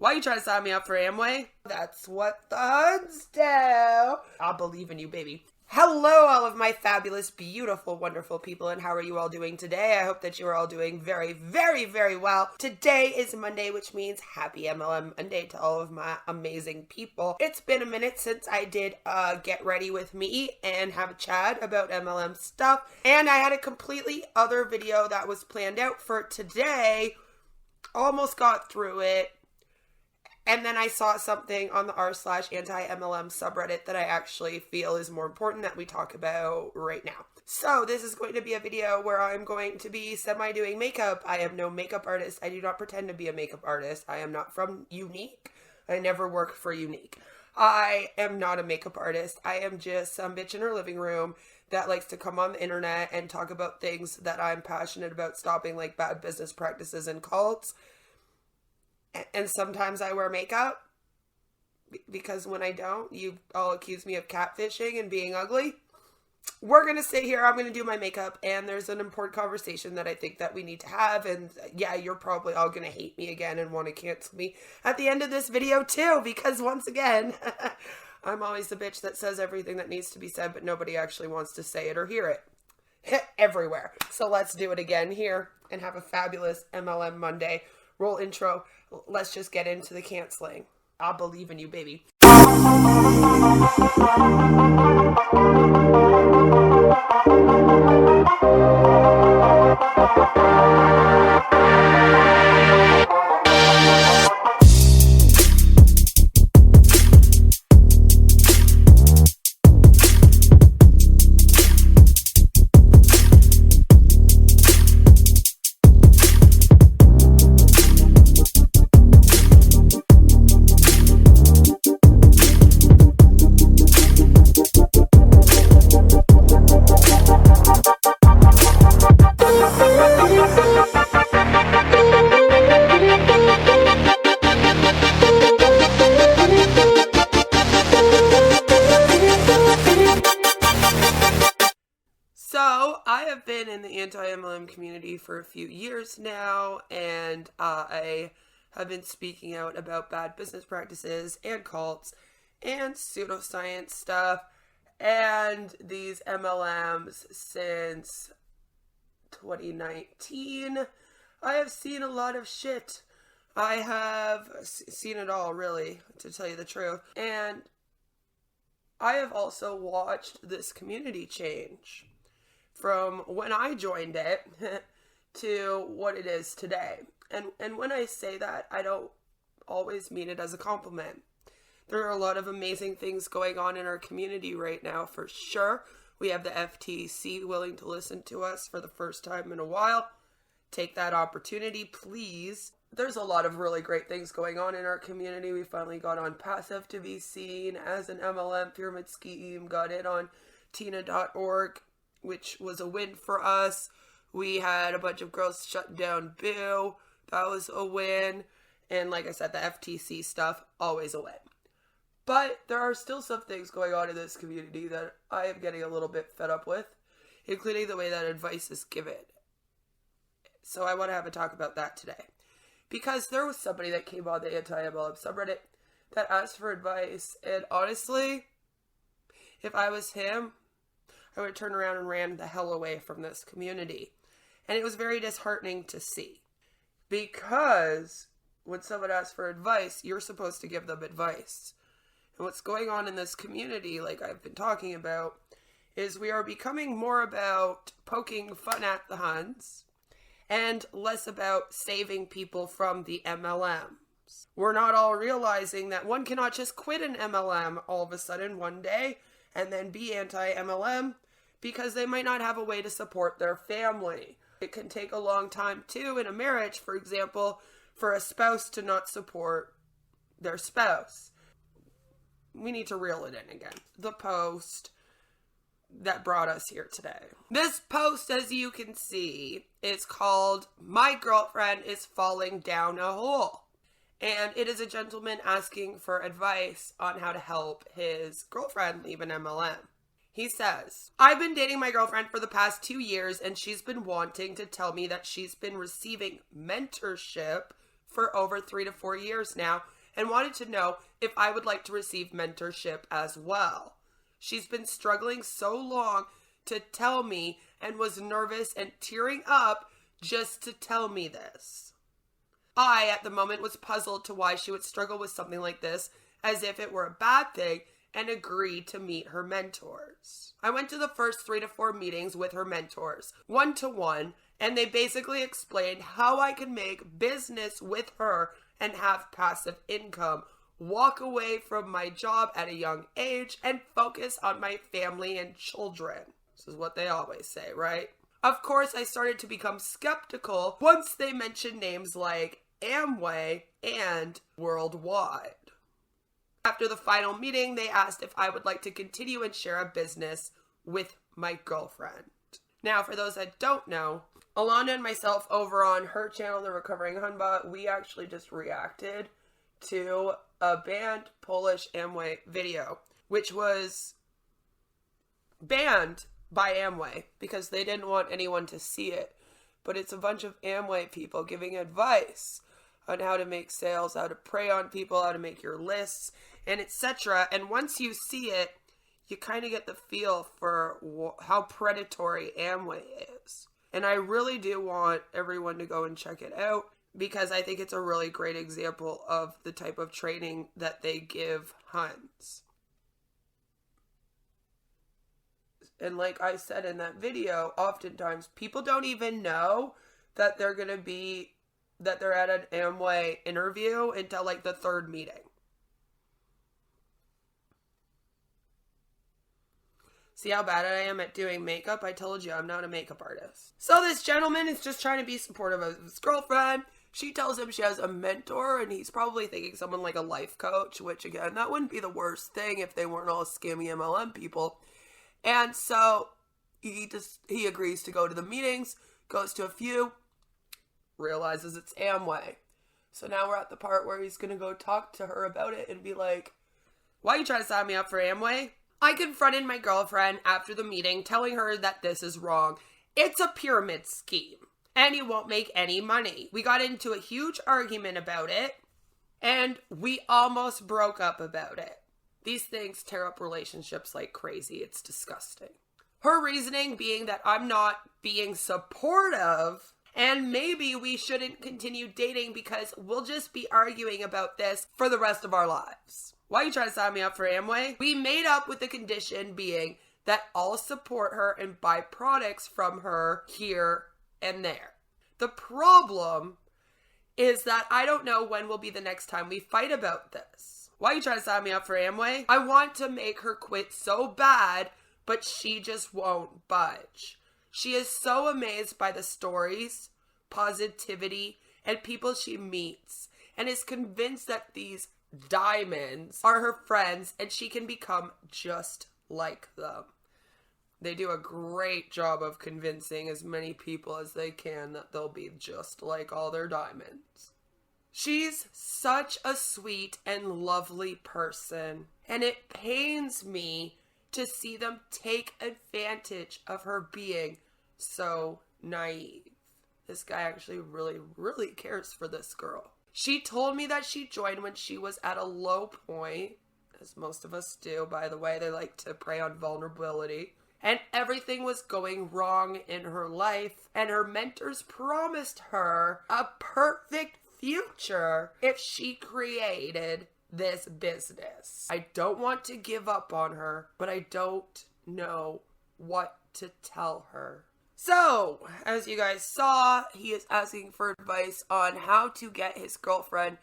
Why are you trying to sign me up for Amway? That's what the Huns do. I believe in you, baby. Hello, all of my fabulous, beautiful, wonderful people, and how are you all doing today? I hope that you are all doing very, very, very well. Today is Monday, which means happy MLM Monday to all of my amazing people. It's been a minute since I did Get Ready With Me and have a chat about MLM stuff, and I had a completely other video that was planned out for today. Almost got through it. And then I saw something on the r/AntiMLM subreddit that I actually feel is more important that we talk about right now. So this is going to be a video where I'm going to be semi-doing makeup. I am no makeup artist. I do not pretend to be a makeup artist. I am not from Unique. I never worked for Unique. I am not a makeup artist. I am just some bitch in her living room that likes to come on the internet and talk about things that I'm passionate about stopping, like bad business practices and cults. And sometimes I wear makeup because when I don't, you all accuse me of catfishing and being ugly. We're going to sit here. I'm going to do my makeup, and there's an important conversation that I think that we need to have. And yeah, you're probably all going to hate me again and want to cancel me at the end of this video too, because once again, I'm always the bitch that says everything that needs to be said, but nobody actually wants to say it or hear it everywhere. So let's do it again here and have a fabulous MLM Monday. Roll intro. Let's just get into the canceling. I believe in you, baby. So, I have been in the anti-MLM community for a few years now, and I have been speaking out about bad business practices and cults and pseudoscience stuff and these MLMs since 2019. I have seen a lot of shit. I have seen it all, really, to tell you the truth. And I have also watched this community change from when I joined it to what it is today. And when I say that, I don't always mean it as a compliment. There are a lot of amazing things going on in our community right now, for sure. We have the FTC willing to listen to us for the first time in a while. Take that opportunity, please. There's a lot of really great things going on in our community. We finally got on Passive to be seen as an MLM pyramid scheme, got in on Tina.org, which was a win for us. We had a bunch of girls shut down Boo. That was a win. And like I said, the FTC stuff, always a win. But there are still some things going on in this community that I am getting a little bit fed up with, including the way that advice is given. So I want to have a talk about that today. Because there was somebody that came on the AntiMLM subreddit that asked for advice. And honestly, if I was him, I would turn around and ran the hell away from this community. And it was very disheartening to see. Because when someone asks for advice, you're supposed to give them advice. And what's going on in this community, like I've been talking about, is we are becoming more about poking fun at the Huns and less about saving people from the MLMs. We're not all realizing that one cannot just quit an MLM all of a sudden one day and then be anti-MLM, because they might not have a way to support their family. It can take a long time too in a marriage, for example, for a spouse to not support their spouse. We need to reel it in again. The post that brought us here today. This post, as you can see, is called "My Girlfriend is Falling Down a Hole." And it is a gentleman asking for advice on how to help his girlfriend leave an MLM. He says, "I've been dating my girlfriend for the past 2 years, and she's been wanting to tell me that she's been receiving mentorship for over 3 to 4 years now, and wanted to know if I would like to receive mentorship as well. She's been struggling so long to tell me and was nervous and tearing up just to tell me this. I, at the moment, was puzzled to why she would struggle with something like this as if it were a bad thing, and agreed to meet her mentors. I went to the first 3 to 4 meetings with her mentors, 1-to-1, and they basically explained how I could make business with her and have passive income, walk away from my job at a young age, and focus on my family and children. This is what they always say, right? Of course, I started to become skeptical once they mentioned names like Amway and Worldwide. After the final meeting, they asked if I would like to continue and share a business with my girlfriend. Now, for those that don't know, Alana and myself over on her channel, The Recovering Hunba, we actually just reacted to a banned Polish Amway video, which was banned by Amway because they didn't want anyone to see it. But it's a bunch of Amway people giving advice on how to make sales, how to prey on people, how to make your lists, and etc. And once you see it, you kind of get the feel for how predatory Amway is. And I really do want everyone to go and check it out because I think it's a really great example of the type of training that they give Huns. And like I said in that video, oftentimes people don't even know that they're at an Amway interview until like the 3rd meeting. See how bad I am at doing makeup? I told you I'm not a makeup artist. So this gentleman is just trying to be supportive of his girlfriend. She tells him she has a mentor, and he's probably thinking someone like a life coach, which again, that wouldn't be the worst thing if they weren't all scammy MLM people. And so he agrees to go to the meetings, goes to a few, realizes it's Amway. So now we're at the part where he's going to go talk to her about it and be like, why are you trying to sign me up for Amway? I confronted my girlfriend after the meeting, telling her that this is wrong. It's a pyramid scheme, and you won't make any money. We got into a huge argument about it, and we almost broke up about it. These things tear up relationships like crazy. It's disgusting. Her reasoning being that I'm not being supportive, and maybe we shouldn't continue dating because we'll just be arguing about this for the rest of our lives. Why are you trying to sign me up for Amway? We made up with the condition being that I'll support her and buy products from her here and there. The problem is that I don't know when will be the next time we fight about this. Why are you trying to sign me up for Amway? I want to make her quit so bad, but she just won't budge. She is so amazed by the stories, positivity, and people she meets, and is convinced that these diamonds are her friends and she can become just like them. They do a great job of convincing as many people as they can that they'll be just like all their diamonds. She's such a sweet and lovely person, and it pains me to see them take advantage of her being so naive. This guy actually really, really cares for this girl. She told me that she joined when she was at a low point, as most of us do, by the way. They like to prey on vulnerability. And everything was going wrong in her life, and her mentors promised her a perfect future if she created this business. I don't want to give up on her, but I don't know what to tell her. So, as you guys saw, he is asking for advice on how to get his girlfriend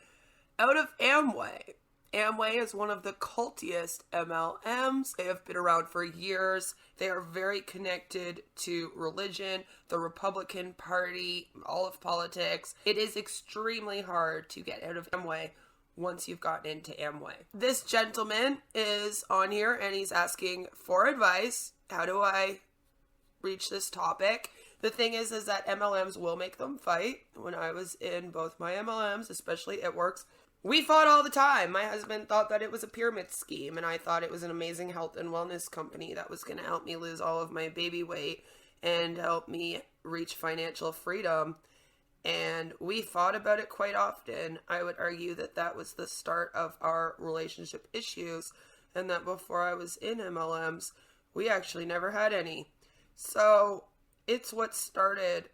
out of Amway. Amway is one of the cultiest MLMs. They have been around for years. They are very connected to religion, the Republican Party, all of politics. It is extremely hard to get out of Amway once you've gotten into Amway. This gentleman is on here and he's asking for advice. How do I reach this topic? The thing is that MLMs will make them fight. When I was in both my MLMs, especially It Works, we fought all the time. My husband thought that it was a pyramid scheme, and I thought it was an amazing health and wellness company that was going to help me lose all of my baby weight and help me reach financial freedom. and we fought about it quite often. I would argue that that was the start of our relationship issues, and that before I was in MLMs, we actually never had any. So it's what started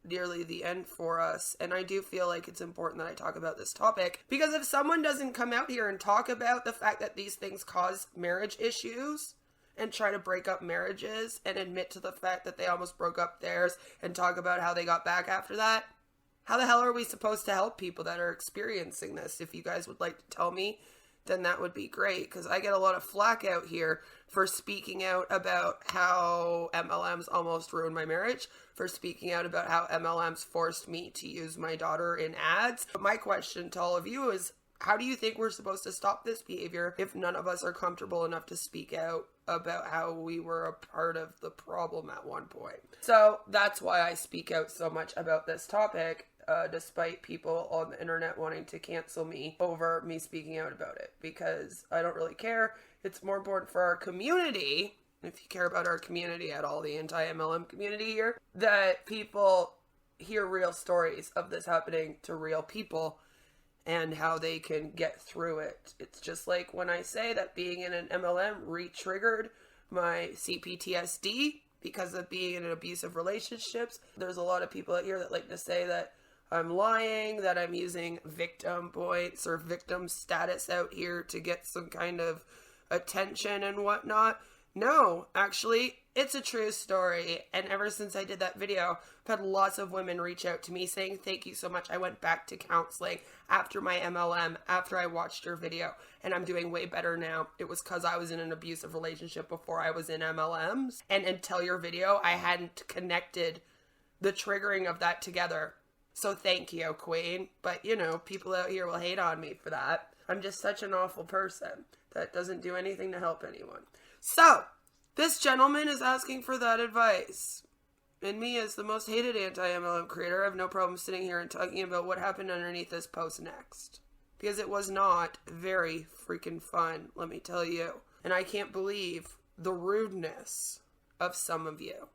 nearly the end for us, and I do feel like it's important that I talk about this topic, because if someone doesn't come out here and talk about the fact that these things cause marriage issues and try to break up marriages and admit to the fact that they almost broke up theirs and talk about how they got back after that, how the hell are we supposed to help people that are experiencing this? If you guys would like to tell me, then that would be great, because I get a lot of flack out here for speaking out about how MLMs almost ruined my marriage, for speaking out about how MLMs forced me to use my daughter in ads. But my question to all of you is, how do you think we're supposed to stop this behavior if none of us are comfortable enough to speak out about how we were a part of the problem at one point? So that's why I speak out so much about this topic, despite people on the internet wanting to cancel me over me speaking out about it, because I don't really care. It's more important for our community, if you care about our community at all, the anti-MLM community here, that people hear real stories of this happening to real people and how they can get through it. It's just like when I say that being in an MLM re-triggered my CPTSD because of being in abusive relationships. There's a lot of people out here that like to say that I'm lying, that I'm using victim points or victim status out here to get some kind of attention and whatnot. No, actually, it's a true story. And ever since I did that video, I've had lots of women reach out to me saying, thank you so much. I went back to counseling after my MLM, after I watched your video, and I'm doing way better now. It was because I was in an abusive relationship before I was in MLMs. And until your video, I hadn't connected the triggering of that together. So thank you, Queen. But, you know, people out here will hate on me for that. I'm just such an awful person that doesn't do anything to help anyone. So, this gentleman is asking for that advice. And me, as the most hated anti-MLM creator, I have no problem sitting here and talking about what happened underneath this post next. Because it was not very freaking fun, let me tell you. And I can't believe the rudeness of some of you.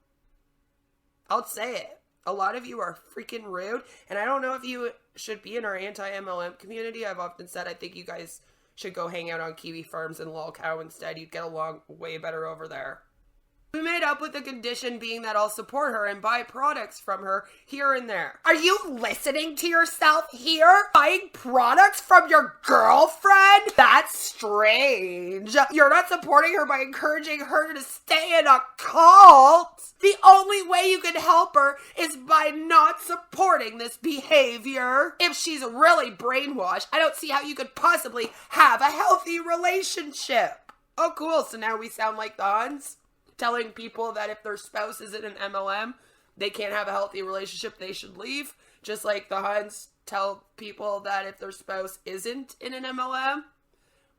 I'll say it. A lot of you are freaking rude, and I don't know if you should be in our anti-MLM community. I've often said I think you guys should go hang out on Kiwi Farms and Lolcow instead. You'd get along way better over there. We made up with the condition being that I'll support her and buy products from her here and there. Are you listening to yourself here? Buying products from your girlfriend? That's strange. You're not supporting her by encouraging her to stay in a cult. The only way you can help her is by not supporting this behavior. If she's really brainwashed, I don't see how you could possibly have a healthy relationship. Oh, cool. So now we sound like the Huns? Telling people that if their spouse isn't an MLM, they can't have a healthy relationship, they should leave. Just like the Huns tell people that if their spouse isn't in an MLM.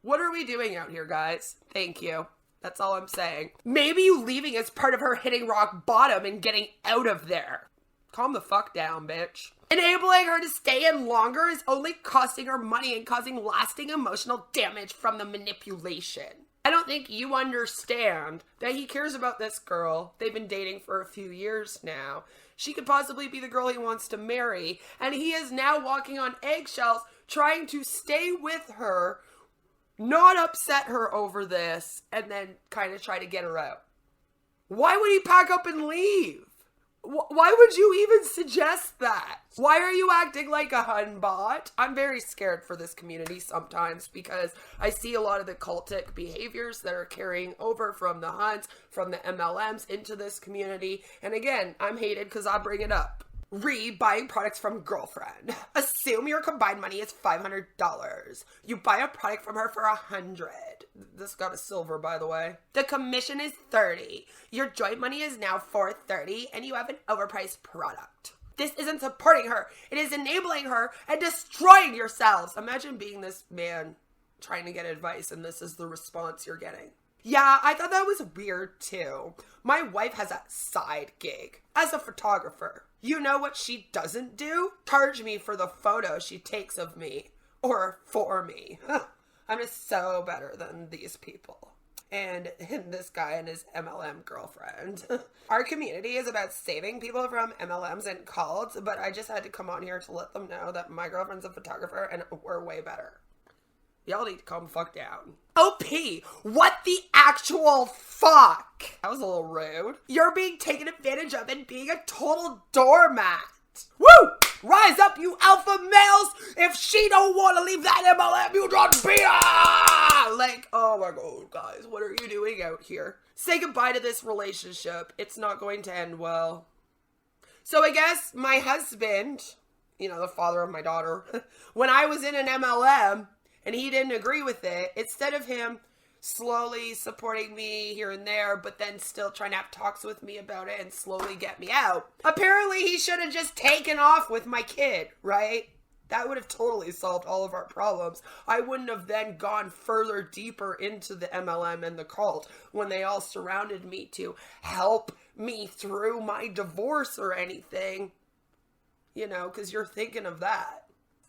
What are we doing out here, guys? Thank you. That's all I'm saying. Maybe you leaving is part of her hitting rock bottom and getting out of there. Calm the fuck down, bitch. Enabling her to stay in longer is only costing her money and causing lasting emotional damage from the manipulation. I don't think you understand that he cares about this girl. They've been dating for a few years now. She could possibly be the girl he wants to marry, and he is now walking on eggshells trying to stay with her, not upset her over this, and then kind of try to get her out. Why would he pack up and leave? Why would you even suggest that? Why are you acting like a Hun bot? I'm very scared for this community sometimes because I see a lot of the cultic behaviors that are carrying over from the Huns, from the MLMs into this community. And again, I'm hated because I bring it up. Buying products from girlfriend. Assume your combined money is $500. You buy a product from her for $100. This got a silver, by the way. The commission is $30. Your joint money is now $430, and you have an overpriced product. This isn't supporting her. It is enabling her and destroying yourselves. Imagine being this man trying to get advice, and this is the response you're getting. Yeah, I thought that was weird, too. My wife has a side gig as a photographer. You know what she doesn't do? Charge me for the photo she takes of me. Or for me. I'm just so better than these people. and this guy and his MLM girlfriend. Our community is about saving people from MLMs and cults, but I just had to come on here to let them know that my girlfriend's a photographer and we're way better. Y'all need to calm the fuck down. OP, what the actual fuck? That was a little rude. You're being taken advantage of and being a total doormat. Woo! Rise up, you alpha males! If she don't want to leave that MLM, you don't be her! Like, oh my god, guys, what are you doing out here? Say goodbye to this relationship. It's not going to end well. So I guess my husband, you know, the father of my daughter, when I was in an MLM, and he didn't agree with it, instead of him slowly supporting me here and there, but then still trying to have talks with me about it and slowly get me out, apparently he should have just taken off with my kid, right? That would have totally solved all of our problems. I wouldn't have then gone further deeper into the MLM and the cult when they all surrounded me to help me through my divorce or anything, you know, because you're thinking of that.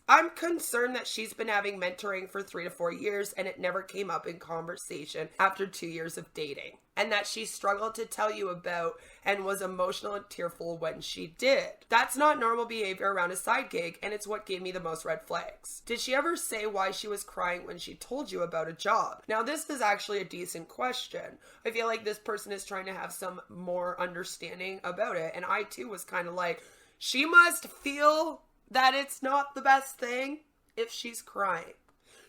I'm concerned that she's been having mentoring for 3 to 4 years and it never came up in conversation after 2 years of dating. And that she struggled to tell you about and was emotional and tearful when she did. That's not normal behavior around a side gig, and it's what gave me the most red flags. Did she ever say why she was crying when she told you about a job? Now this is actually a decent question. I feel like this person is trying to have some more understanding about it, and I too was kind of like, she must feel that it's not the best thing if she's crying.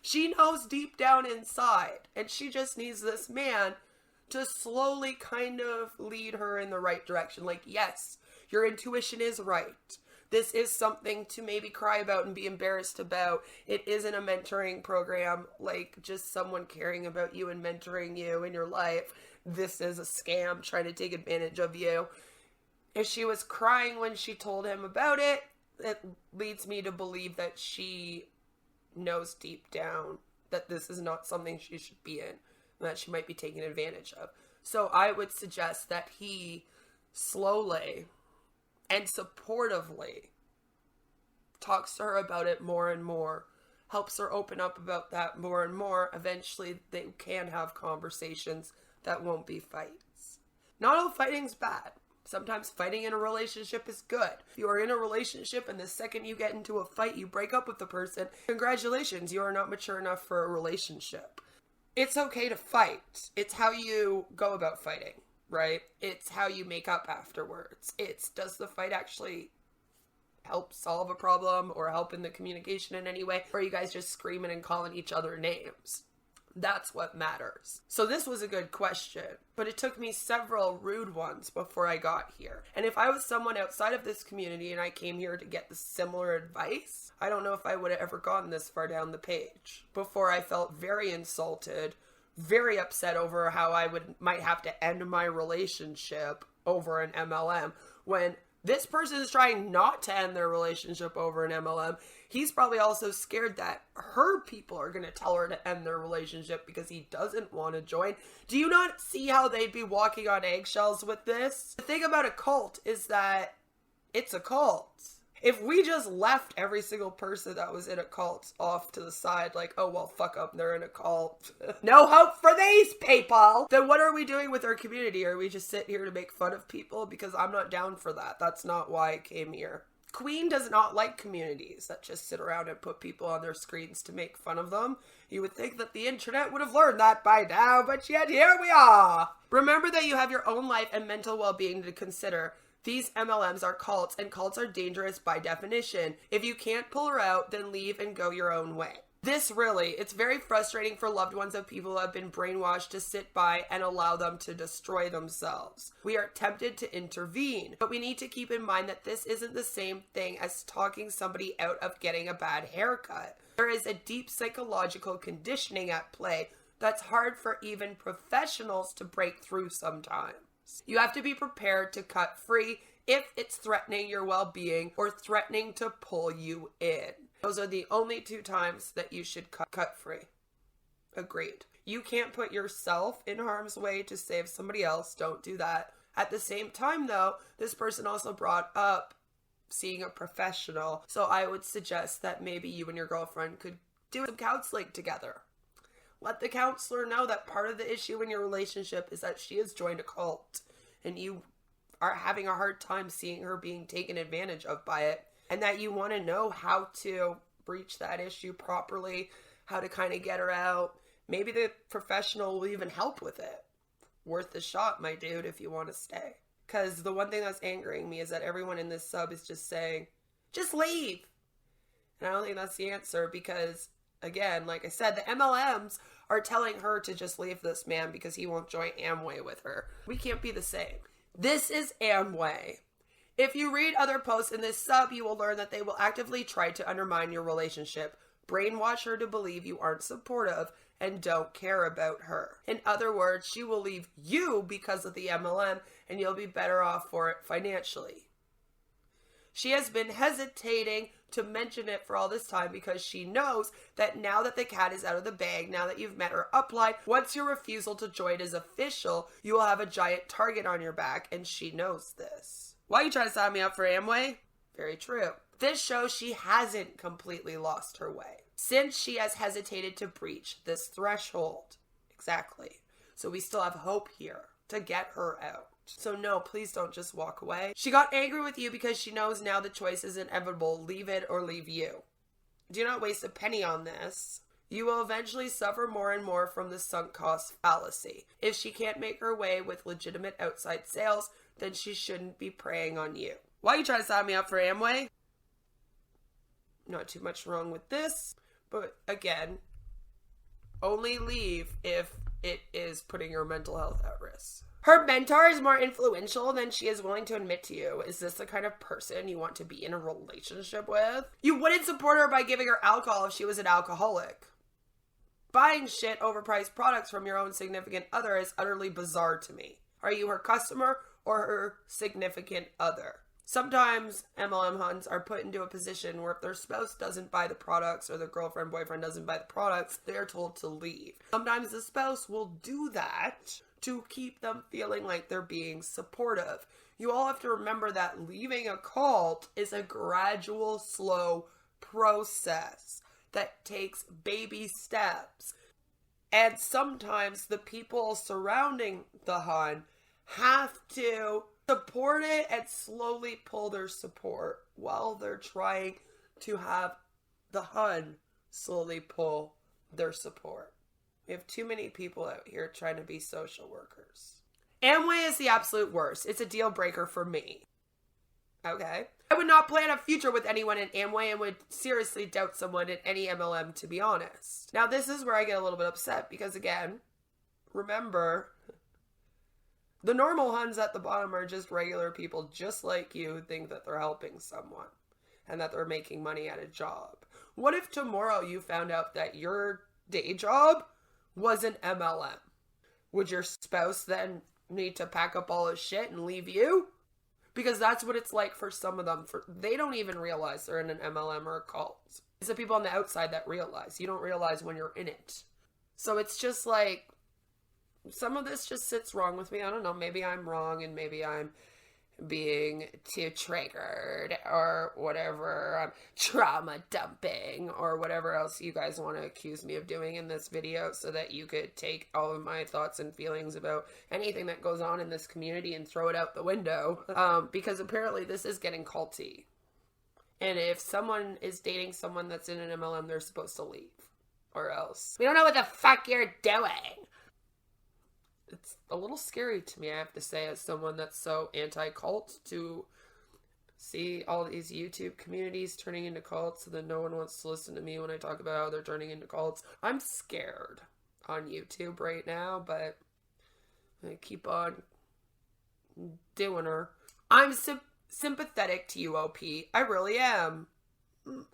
She knows deep down inside, and she just needs this man to slowly kind of lead her in the right direction. Like, yes, your intuition is right. This is something to maybe cry about and be embarrassed about. It isn't a mentoring program, like just someone caring about you and mentoring you in your life. This is a scam trying to take advantage of you. If she was crying when she told him about it, it leads me to believe that she knows deep down that this is not something she should be in, and that she might be taken advantage of. So I would suggest that he slowly and supportively talks to her about it more and more, helps her open up about that more and more. Eventually they can have conversations that won't be fights. Not all fighting's bad. Sometimes fighting in a relationship is good. If you are in a relationship and the second you get into a fight, you break up with the person, congratulations, you are not mature enough for a relationship. It's okay to fight. It's how you go about fighting, right? It's how you make up afterwards. It's, does the fight actually help solve a problem or help in the communication in any way? Or are you guys just screaming and calling each other names? That's what matters. So this was a good question, but it took me several rude ones before I got here. And if I was someone outside of this community and I came here to get the similar advice, I don't know if I would have ever gotten this far down the page before I felt very insulted, very upset over how I might have to end my relationship over an MLM when this person is trying not to end their relationship over an MLM. He's probably also scared that her people are going to tell her to end their relationship because he doesn't want to join. Do you not see how they'd be walking on eggshells with this? The thing about a cult is that it's a cult. If we just left every single person that was in a cult off to the side, like, oh, well, fuck up, they're in a cult. No hope for these people. Then what are we doing with our community? Are we just sitting here to make fun of people? Because I'm not down for that. That's not why I came here. Queen does not like communities that just sit around and put people on their screens to make fun of them. You would think that the internet would have learned that by now, but yet here we are. Remember that you have your own life and mental well-being to consider. These MLMs are cults, and cults are dangerous by definition. If you can't pull her out, then leave and go your own way. It's very frustrating for loved ones of people who have been brainwashed to sit by and allow them to destroy themselves. We are tempted to intervene, but we need to keep in mind that this isn't the same thing as talking somebody out of getting a bad haircut. There is a deep psychological conditioning at play that's hard for even professionals to break through sometimes. You have to be prepared to cut free if it's threatening your well-being or threatening to pull you in. Those are the only 2 times that you should cut free. Agreed. You can't put yourself in harm's way to save somebody else. Don't do that. At the same time, though, this person also brought up seeing a professional. So I would suggest that maybe you and your girlfriend could do some counseling together. Let the counselor know that part of the issue in your relationship is that she has joined a cult and you are having a hard time seeing her being taken advantage of by it, and that you want to know how to breach that issue properly, how to kind of get her out. Maybe the professional will even help with it. Worth the shot, my dude, if you want to stay. Because the one thing that's angering me is that everyone in this sub is just saying, just leave. And I don't think that's the answer because, again, like I said, the MLMs are telling her to just leave this man because he won't join Amway with her. We can't be the same. This is Amway. If you read other posts in this sub, you will learn that they will actively try to undermine your relationship, brainwash her to believe you aren't supportive and don't care about her. In other words, she will leave you because of the MLM and you'll be better off for it financially. She has been hesitating to mention it for all this time because she knows that now that the cat is out of the bag, now that you've met her upline, once your refusal to join is official, you will have a giant target on your back, and she knows this. Why are you trying to sign me up for Amway? Very true. This shows she hasn't completely lost her way, since she has hesitated to breach this threshold. Exactly. So we still have hope here to get her out. So no, please don't just walk away. She got angry with you because she knows now the choice is inevitable. Leave it or leave you. Do not waste a penny on this. You will eventually suffer more and more from the sunk cost fallacy. If she can't make her way with legitimate outside sales, then she shouldn't be preying on you. Why are you trying to sign me up for Amway? Not too much wrong with this, but again, only leave if it is putting your mental health at risk. Her mentor is more influential than she is willing to admit to you. Is this the kind of person you want to be in a relationship with? You wouldn't support her by giving her alcohol if she was an alcoholic. Buying shit overpriced products from your own significant other is utterly bizarre to me. Are you her customer or her significant other? Sometimes MLM huns are put into a position where if their spouse doesn't buy the products or their girlfriend, boyfriend doesn't buy the products, they're told to leave. Sometimes the spouse will do that to keep them feeling like they're being supportive. You all have to remember that leaving a cult is a gradual, slow process that takes baby steps. And sometimes the people surrounding the hun have to support it and slowly pull their support while they're trying to have the hun slowly pull their support. We have too many people out here trying to be social workers. Amway is the absolute worst. It's a deal breaker for me. Okay? I would not plan a future with anyone in Amway and would seriously doubt someone in any MLM, to be honest. Now, this is where I get a little bit upset because, again, remember, the normal huns at the bottom are just regular people just like you who think that they're helping someone and that they're making money at a job. What if tomorrow you found out that your day job was an MLM? Would your spouse then need to pack up all his shit and leave you? Because that's what it's like for some of them. They don't even realize they're in an MLM or a cult. It's the people on the outside that realize. You don't realize when you're in it. So it's just like, some of this just sits wrong with me. I don't know. Maybe I'm wrong and maybe I'm being too triggered or whatever. I'm trauma dumping or whatever else you guys want to accuse me of doing in this video so that you could take all of my thoughts and feelings about anything that goes on in this community and throw it out the window. Because apparently this is getting culty. And if someone is dating someone that's in an MLM, they're supposed to leave. Or else, we don't know what the fuck you're doing. It's a little scary to me, I have to say, as someone that's so anti-cult, to see all these YouTube communities turning into cults, and then no one wants to listen to me when I talk about how they're turning into cults. I'm scared on YouTube right now, but I keep on doing her. I'm sympathetic to you, OP. I really am.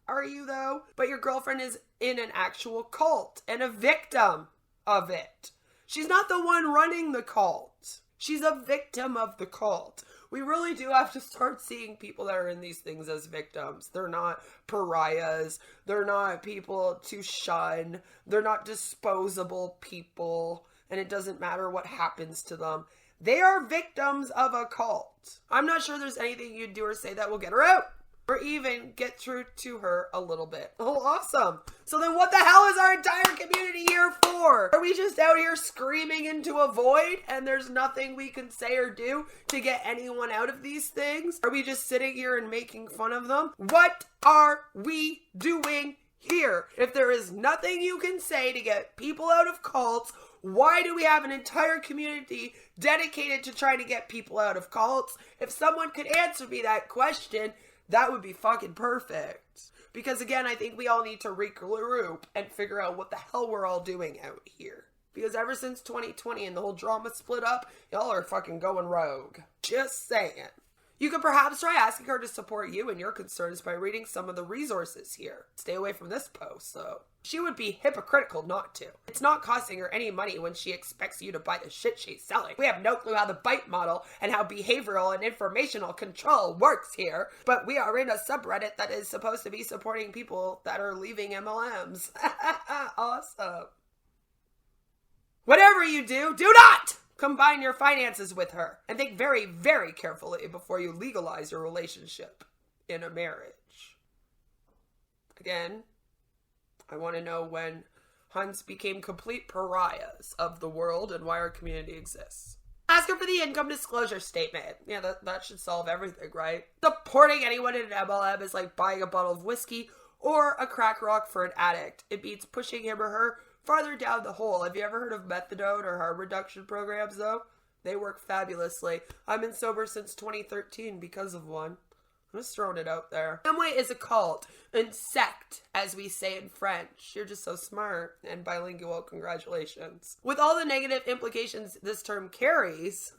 Are you, though? But your girlfriend is in an actual cult and a victim of it. She's not the one running the cult. She's a victim of the cult. We really do have to start seeing people that are in these things as victims. They're not pariahs. They're not people to shun. They're not disposable people. And it doesn't matter what happens to them. They are victims of a cult. I'm not sure there's anything you'd do or say that will get her out. Or even get through to her a little bit. Oh, awesome. So then what the hell is our entire community here for? Are we just out here screaming into a void and there's nothing we can say or do to get anyone out of these things? Are we just sitting here and making fun of them? What are we doing here? If there is nothing you can say to get people out of cults, why do we have an entire community dedicated to trying to get people out of cults? If someone could answer me that question, that would be fucking perfect. Because again, I think we all need to regroup and figure out what the hell we're all doing out here. Because ever since 2020 and the whole drama split up, y'all are fucking going rogue. Just saying. You could perhaps try asking her to support you and your concerns by reading some of the resources here. Stay away from this post, though. She would be hypocritical not to. It's not costing her any money when she expects you to buy the shit she's selling. We have no clue how the bite model and how behavioral and informational control works here, but we are in a subreddit that is supposed to be supporting people that are leaving MLMs. Awesome. Whatever you do, do not combine your finances with her, and think very, very carefully before you legalize your relationship in a marriage. Again, I want to know when Huns became complete pariahs of the world and why our community exists. Ask her for the income disclosure statement. Yeah, that should solve everything, right? Supporting anyone in an MLM is like buying a bottle of whiskey or a crack rock for an addict. It beats pushing him or her farther down the hole. Have you ever heard of methadone or harm reduction programs, though? They work fabulously. I've been sober since 2013 because of one. I'm just throwing it out there. Amway is a cult, and sect, as we say in French. You're just so smart and bilingual. Congratulations. With all the negative implications this term carries,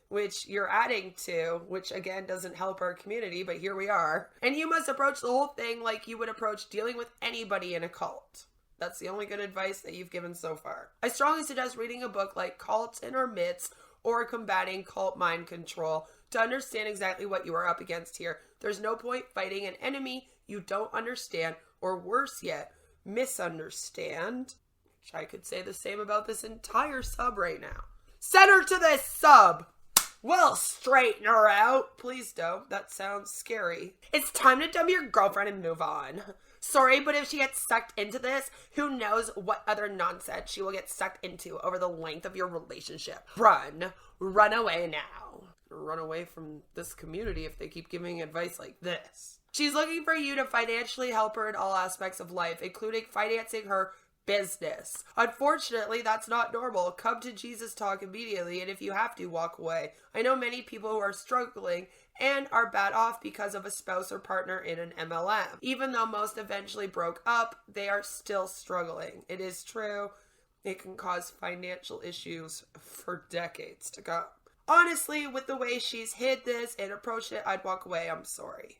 which you're adding to, which again doesn't help our community, but here we are. And you must approach the whole thing like you would approach dealing with anybody in a cult. That's the only good advice that you've given so far. I strongly suggest reading a book like Cults in Our Midst or Combating Cult Mind Control to understand exactly what you are up against here. There's no point fighting an enemy you don't understand, or worse yet, misunderstand. Which I could say the same about this entire sub right now. Send her to this sub! We'll straighten her out. Please don't. That sounds scary. It's time to dump your girlfriend and move on. Sorry, but if she gets sucked into this, who knows what other nonsense she will get sucked into over the length of your relationship. Run. Run away now. Run away from this community if they keep giving advice like this. She's looking for you to financially help her in all aspects of life, including financing her business. Unfortunately, that's not normal. Come to Jesus talk immediately, and if you have to, walk away. I know many people who are struggling and are bad off because of a spouse or partner in an MLM. Even though most eventually broke up, they are still struggling. It is true. It can cause financial issues for decades to come. Honestly, with the way she's hid this and approached it, I'd walk away. I'm sorry.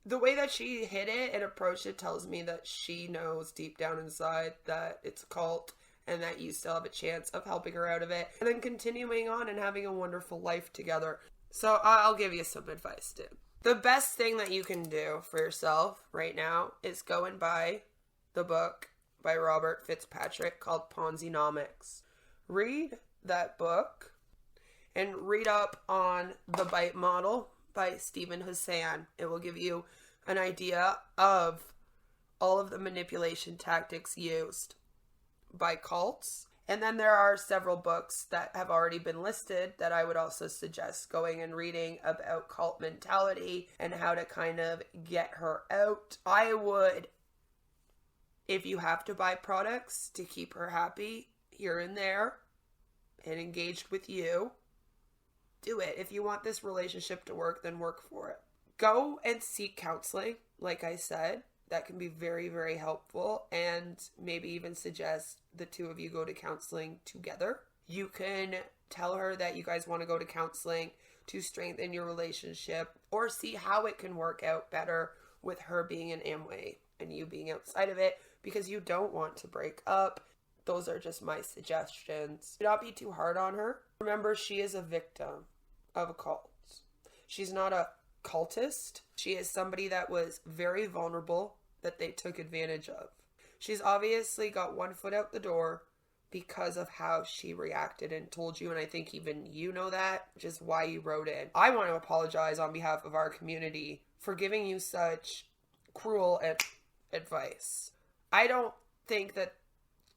The way that she hid it and approached it tells me that she knows deep down inside that it's a cult and that you still have a chance of helping her out of it and then continuing on and having a wonderful life together. So I'll give you some advice, dude. The best thing that you can do for yourself right now is go and buy the book by Robert Fitzpatrick called Ponzinomics. Read that book and read up on the bite model by Stephen Hassan. It will give you an idea of all of the manipulation tactics used by cults. And then there are several books that have already been listed that I would also suggest going and reading about cult mentality and how to kind of get her out. I would, if you have to buy products to keep her happy here and there and engaged with you, do it. If you want this relationship to work, then work for it. Go and seek counseling, like I said. That can be very, very helpful, and maybe even suggest the two of you go to counseling together. You can tell her that you guys want to go to counseling to strengthen your relationship or see how it can work out better with her being in Amway and you being outside of it because you don't want to break up. Those are just my suggestions. Do not be too hard on her. Remember, she is a victim of a cult. She's not a cultist. She is somebody that was very vulnerable that they took advantage of. She's obviously got one foot out the door because of how she reacted and told you, and I think even you know that, which is why you wrote in. I want to apologize on behalf of our community for giving you such cruel advice. I don't think that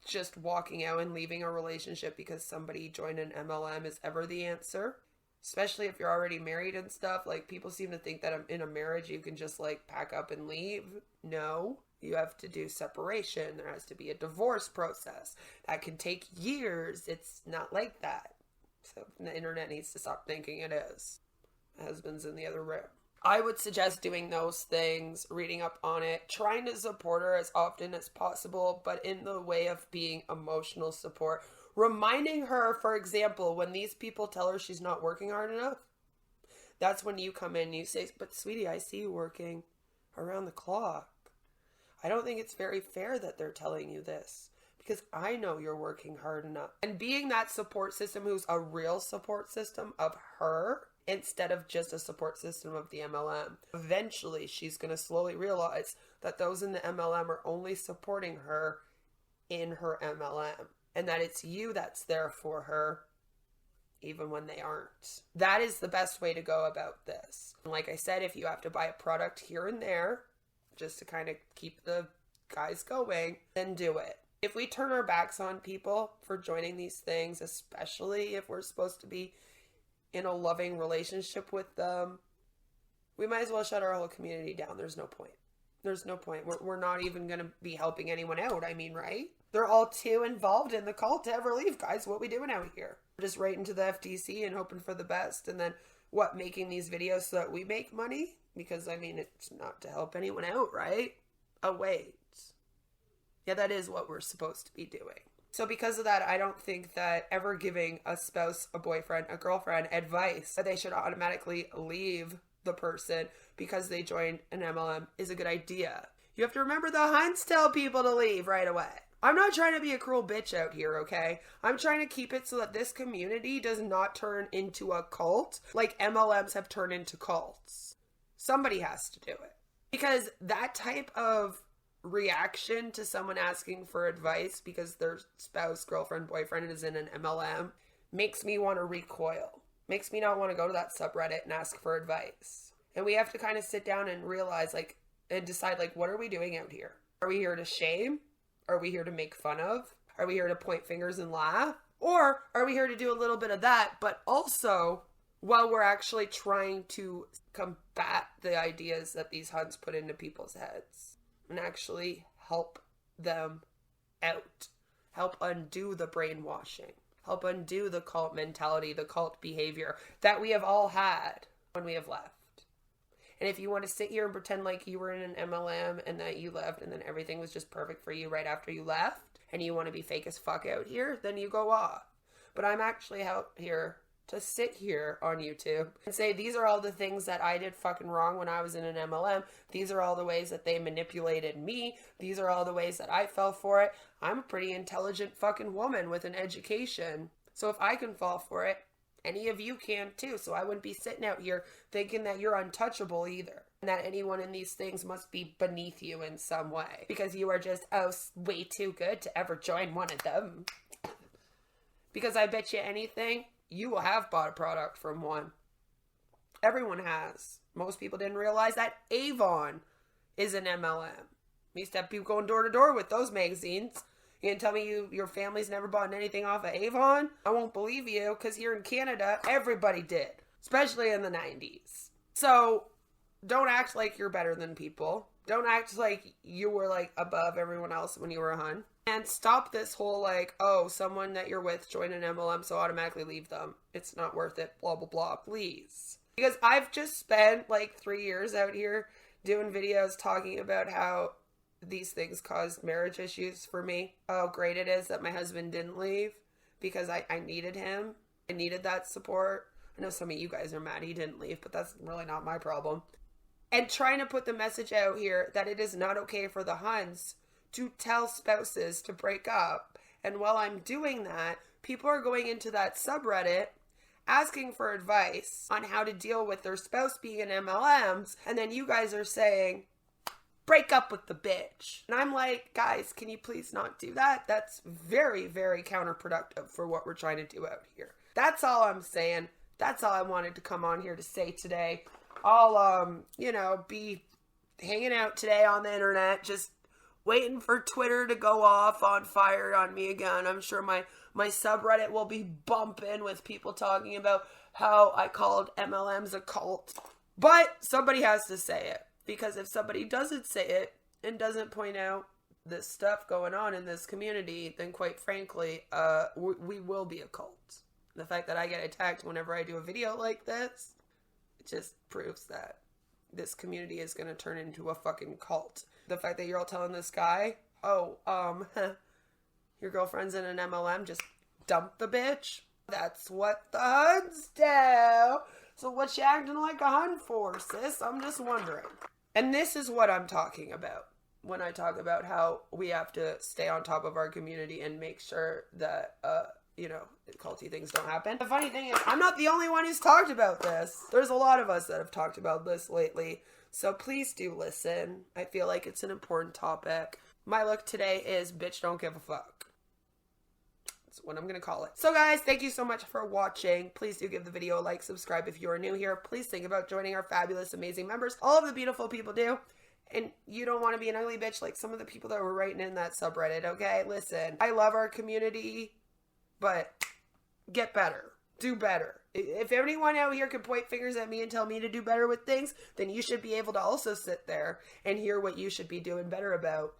just walking out and leaving a relationship because somebody joined an MLM is ever the answer. Especially if you're already married and stuff. Like, people seem to think that in a marriage you can just, like, pack up and leave. No. You have to do separation. There has to be a divorce process. That can take years. It's not like that. So the internet needs to stop thinking it is. My husband's in the other room. I would suggest doing those things, reading up on it, trying to support her as often as possible, but in the way of being emotional support. Reminding her, for example, when these people tell her she's not working hard enough, that's when you come in and you say, but sweetie, I see you working around the clock. I don't think it's very fair that they're telling you this because I know you're working hard enough. And being that support system who's a real support system of her instead of just a support system of the MLM. Eventually, she's going to slowly realize that those in the MLM are only supporting her in her MLM. And that it's you that's there for her, even when they aren't. That is the best way to go about this. And like I said, if you have to buy a product here and there, just to kind of keep the guys going, then do it. If we turn our backs on people for joining these things, especially if we're supposed to be in a loving relationship with them, we might as well shut our whole community down. There's no point. There's no point. We're not even going to be helping anyone out. I mean, right? They're all too involved in the cult to ever leave, guys. What we doing out here? We're just writing to the FTC and hoping for the best. And then, what, making these videos so that we make money? Because, I mean, it's not to help anyone out, right? Oh, wait. Yeah, that is what we're supposed to be doing. So because of that, I don't think that ever giving a spouse, a boyfriend, a girlfriend advice that they should automatically leave the person because they joined an MLM is a good idea. You have to remember the hunts tell people to leave right away. I'm not trying to be a cruel bitch out here, okay? I'm trying to keep it so that this community does not turn into a cult like MLMs have turned into cults. Somebody has to do it. Because that type of reaction to someone asking for advice because their spouse, girlfriend, boyfriend is in an MLM makes me want to recoil. Makes me not want to go to that subreddit and ask for advice. And we have to kind of sit down and realize, like, and decide, like, what are we doing out here? Are we here to shame? Are we here to make fun of? Are we here to point fingers and laugh? Or are we here to do a little bit of that, but also while we're actually trying to combat the ideas that these hunts put into people's heads and actually help them out, help undo the brainwashing, help undo the cult mentality, the cult behavior that we have all had when we have left. And if you want to sit here and pretend like you were in an MLM and that you left and then everything was just perfect for you right after you left and you want to be fake as fuck out here, then you go off. But I'm actually out here to sit here on YouTube and say, these are all the things that I did fucking wrong when I was in an MLM. These are all the ways that they manipulated me. These are all the ways that I fell for it. I'm a pretty intelligent fucking woman with an education. So if I can fall for it, any of you can too. So I wouldn't be sitting out here thinking that you're untouchable either. And that anyone in these things must be beneath you in some way. Because you are just, way too good to ever join one of them. Because I bet you anything, you will have bought a product from one. Everyone has. Most people didn't realize that Avon is an MLM. We used to have people going door to door with those magazines. You gonna tell me your family's never bought anything off of Avon? I won't believe you, because here in Canada, everybody did. Especially in the 90s. So, don't act like you're better than people. Don't act like you were, like, above everyone else when you were a hun. And stop this whole, like, oh, someone that you're with joined an MLM, so automatically leave them. It's not worth it, blah, blah, blah, please. Because I've just spent, like, 3 years out here doing videos talking about how these things caused marriage issues for me. How great it is that my husband didn't leave because I needed him. I needed that support. I know some of you guys are mad he didn't leave, but that's really not my problem. And trying to put the message out here that it is not okay for the Huns to tell spouses to break up. And while I'm doing that, people are going into that subreddit asking for advice on how to deal with their spouse being in MLMs. And then you guys are saying, break up with the bitch. And I'm like, guys, can you please not do that? That's very, very counterproductive for what we're trying to do out here. That's all I'm saying. That's all I wanted to come on here to say today. I'll, be hanging out today on the internet, just waiting for Twitter to go off on fire on me again. I'm sure my subreddit will be bumping with people talking about how I called MLMs a cult. But somebody has to say it, because if somebody doesn't say it and doesn't point out this stuff going on in this community, then quite frankly, we will be a cult. The fact that I get attacked whenever I do a video like this, it just proves that this community is going to turn into a fucking cult. The fact that you're all telling this guy, oh, your girlfriend's in an MLM, just dump the bitch. That's what the Huns do. So what you acting like a Hun for, sis? I'm just wondering. And this is what I'm talking about when I talk about how we have to stay on top of our community and make sure that, culty things don't happen. The funny thing is, I'm not the only one who's talked about this. There's a lot of us that have talked about this lately. So please do listen. I feel like it's an important topic. My look today is bitch don't give a fuck. That's what I'm going to call it. So guys, thank you so much for watching. Please do give the video a like, subscribe if you are new here. Please think about joining our fabulous, amazing members. All of the beautiful people do. And you don't want to be an ugly bitch like some of the people that were writing in that subreddit, okay? Listen, I love our community, but get better. Do better. If anyone out here can point fingers at me and tell me to do better with things, then you should be able to also sit there and hear what you should be doing better about,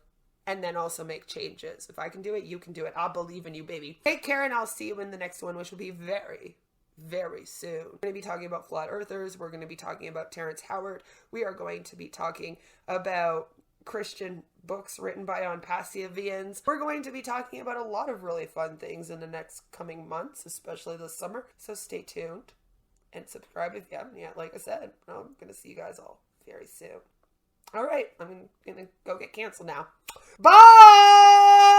and then also make changes. If I can do it, you can do it. I'll believe in you, baby. Take care, and I'll see you in the next one, which will be very, very soon. We're going to be talking about flat earthers. We're going to be talking about Terrence Howard. We are going to be talking about Christian books written by Onpassivians. We're going to be talking about a lot of really fun things in the next coming months, especially this summer. So stay tuned and subscribe if you haven't yet. Like I said, I'm going to see you guys all very soon. All right, I'm going to go get canceled now. Bye!